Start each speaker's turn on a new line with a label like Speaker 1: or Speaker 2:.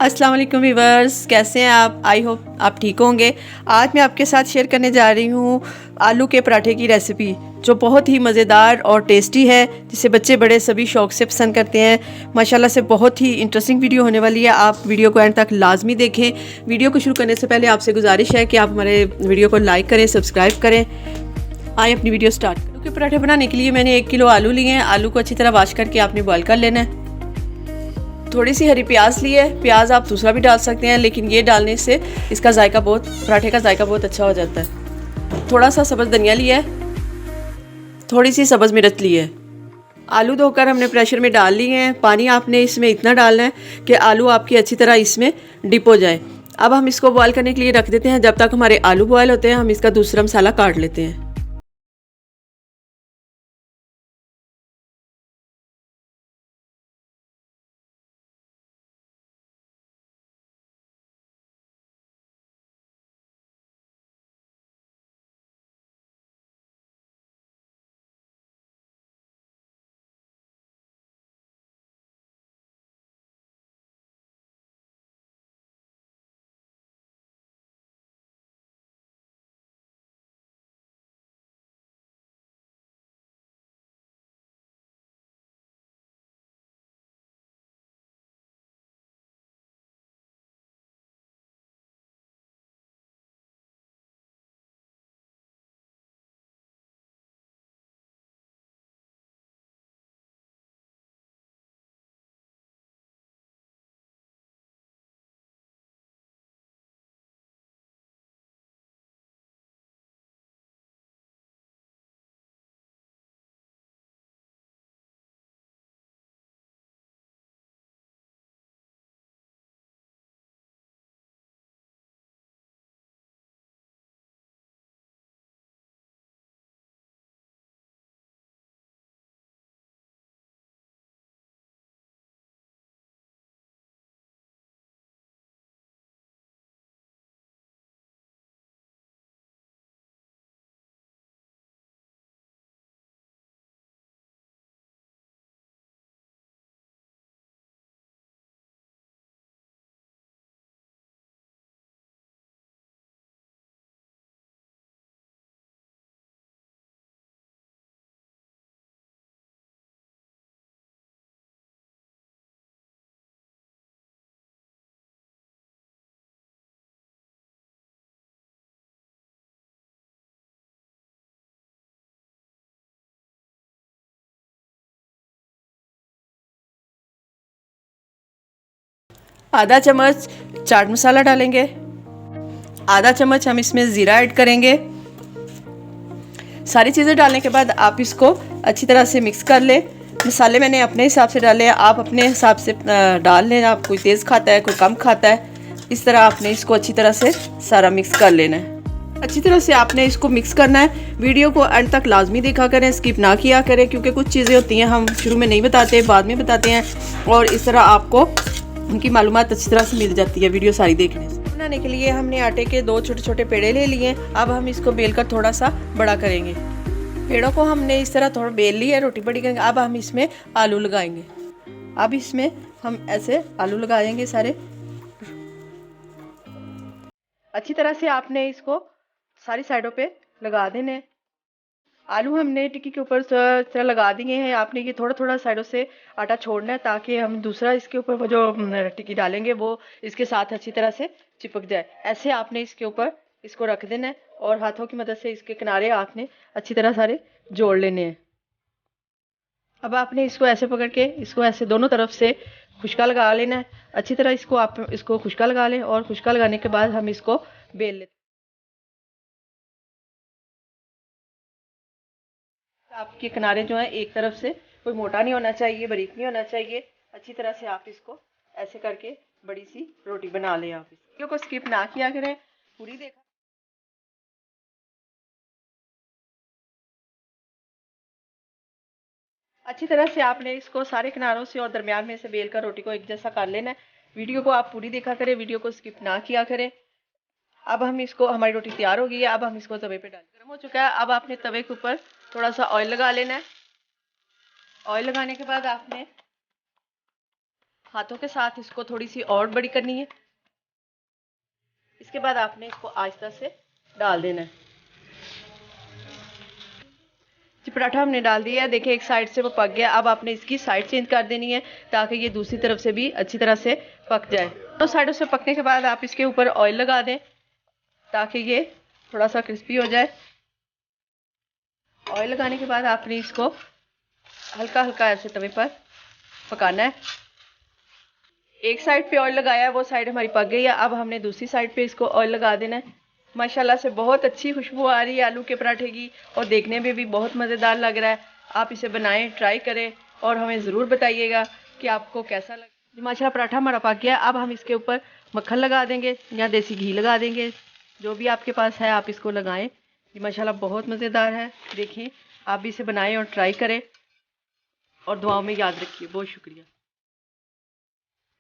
Speaker 1: अस्सलाम वालेकुम व्यूवर्स, कैसे हैं आप? आई होप आप ठीक होंगे। आज मैं आपके साथ शेयर करने जा रही हूँ आलू के पराठे की रेसिपी, जो बहुत ही मज़ेदार और टेस्टी है, जिसे बच्चे बड़े सभी शौक़ से पसंद करते हैं। माशाल्लाह से बहुत ही इंटरेस्टिंग वीडियो होने वाली है। आप वीडियो को एंड तक लाजमी देखें। वीडियो को शुरू करने से पहले आपसे गुजारिश है कि आप हमारे वीडियो को लाइक करें, सब्सक्राइब करें। आए अपनी वीडियो स्टार्ट। आलू के पराठे बनाने के लिए मैंने 1 किलो आलू लिए हैं। आलू को अच्छी तरह वॉश करके आपने बॉयल कर लेना है। थोड़ी सी हरी प्याज ली है। प्याज आप दूसरा भी डाल सकते हैं, लेकिन ये डालने से इसका जायका पराठे का जायका बहुत अच्छा हो जाता है। थोड़ा सा सब्ज़ धनिया लिया है, थोड़ी सी सब्ज़ मिर्च ली है। आलू धोकर हमने प्रेशर में डाल लिए हैं। पानी आपने इसमें इतना डालना है कि आलू आपकी अच्छी तरह इसमें डिप हो जाए। अब हम इसको बॉयल करने के लिए रख देते हैं। जब तक हमारे आलू बॉयल होते हैं, हम इसका दूसरा मसाला काट लेते हैं। आधा चम्मच चाट मसाला डालेंगे। आधा चम्मच हम इसमें ज़ीरा ऐड करेंगे। सारी चीज़ें डालने के बाद आप इसको अच्छी तरह से मिक्स कर लें। मसाले मैंने अपने हिसाब से डाले हैं, आप अपने हिसाब से डाल लें। आप कोई तेज़ खाता है, कोई कम खाता है। इस तरह आपने इसको अच्छी तरह से सारा मिक्स कर लेना है। अच्छी तरह से आपने इसको मिक्स करना है। वीडियो को एंड तक लाजमी देखा करें, स्किप ना किया करें, क्योंकि कुछ चीज़ें होती हैं हम शुरू में नहीं बताते, बाद में बताते हैं, और इस तरह आपको उनकी मालूमात अच्छी तरह से मिल जाती है वीडियो सारी देखने से। बनाने के लिए हमने आटे के 2 छोटे छोटे पेड़े ले लिए। अब हम इसको बेलकर थोड़ा सा बड़ा करेंगे। पेड़ों को हमने इस तरह थोड़ा बेल लिया है, रोटी बड़ी करेंगे। अब हम इसमें आलू लगाएंगे। अब इसमें हम ऐसे आलू लगाएंगे सारे। अच्छी तरह से आपने इसको सारी साइडों पे लगा देने। आलू हमने टिक्की के ऊपर तरह लगा दिए हैं। आपने ये थोड़ा थोड़ा साइडों से आटा छोड़ना है, ताकि हम दूसरा इसके ऊपर वो जो टिक्की डालेंगे वो इसके साथ अच्छी तरह से चिपक जाए। ऐसे आपने इसके ऊपर इसको रख देना है, और हाथों की मदद से इसके किनारे आपने अच्छी तरह सारे जोड़ लेने हैं। अब आपने इसको ऐसे पकड़ के इसको ऐसे दोनों तरफ से खुशका लगा लेना है। अच्छी तरह इसको आप इसको खुशका लगा लें, और खुशका लगाने के बाद हम इसको बेल लेते हैं। आपके किनारे जो है एक तरफ से कोई मोटा नहीं होना चाहिए, बारीक नहीं होना चाहिए। अच्छी तरह से आप इसको ऐसे करके बड़ी सी रोटी बना लें। आप इस वीडियो को स्किप ना किया करें, पूरी देखा। अच्छी तरह से आपने इसको सारे किनारों से और दरमियान में से बेल कर रोटी को एक जैसा कर लेना है। वीडियो को आप पूरी देखा करें, वीडियो को स्किप ना किया करें। अब हम इसको हमारी रोटी तैयार हो गई है। अब हम इसको तवे पे डाल, गर्म हो चुका है। अब आपने तवे के ऊपर थोड़ा सा ऑयल लगा लेना है। ऑयल लगाने के बाद आपने हाथों के साथ इसको थोड़ी सी और बड़ी करनी है। इसके बाद आपने इसको आहिस्ता से डाल देना है। जी पराठा हमने डाल दिया है, देखिए एक साइड से वो पक गया। अब आपने इसकी साइड चेंज कर देनी है ताकि ये दूसरी तरफ से भी अच्छी तरह से पक जाए। तो साइडों से पकने के बाद आप इसके ऊपर ऑयल लगा दें ताकि ये थोड़ा सा क्रिस्पी हो जाए। ऑयल लगाने के बाद आपने इसको हल्का हल्का ऐसे तवे पर पकाना है। एक साइड पे ऑयल लगाया है, वो साइड हमारी पक गई है। अब हमने दूसरी साइड पे इसको ऑयल लगा देना है। माशाल्लाह से बहुत अच्छी खुशबू आ रही है आलू के पराठे की और देखने में भी बहुत मज़ेदार लग रहा है। आप इसे बनाएं, ट्राई करें और हमें ज़रूर बताइएगा कि आपको कैसा लगा। माशाल्लाह पराठा हमारा पक गया। अब हम इसके ऊपर मक्खन लगा देंगे या देसी घी लगा देंगे, जो भी आपके पास है आप इसको लगाएं। ये माशाल्लाह बहुत मज़ेदार है। देखें, आप भी इसे बनाएं और ट्राई करें और दुआओं में याद रखिए। बहुत शुक्रिया।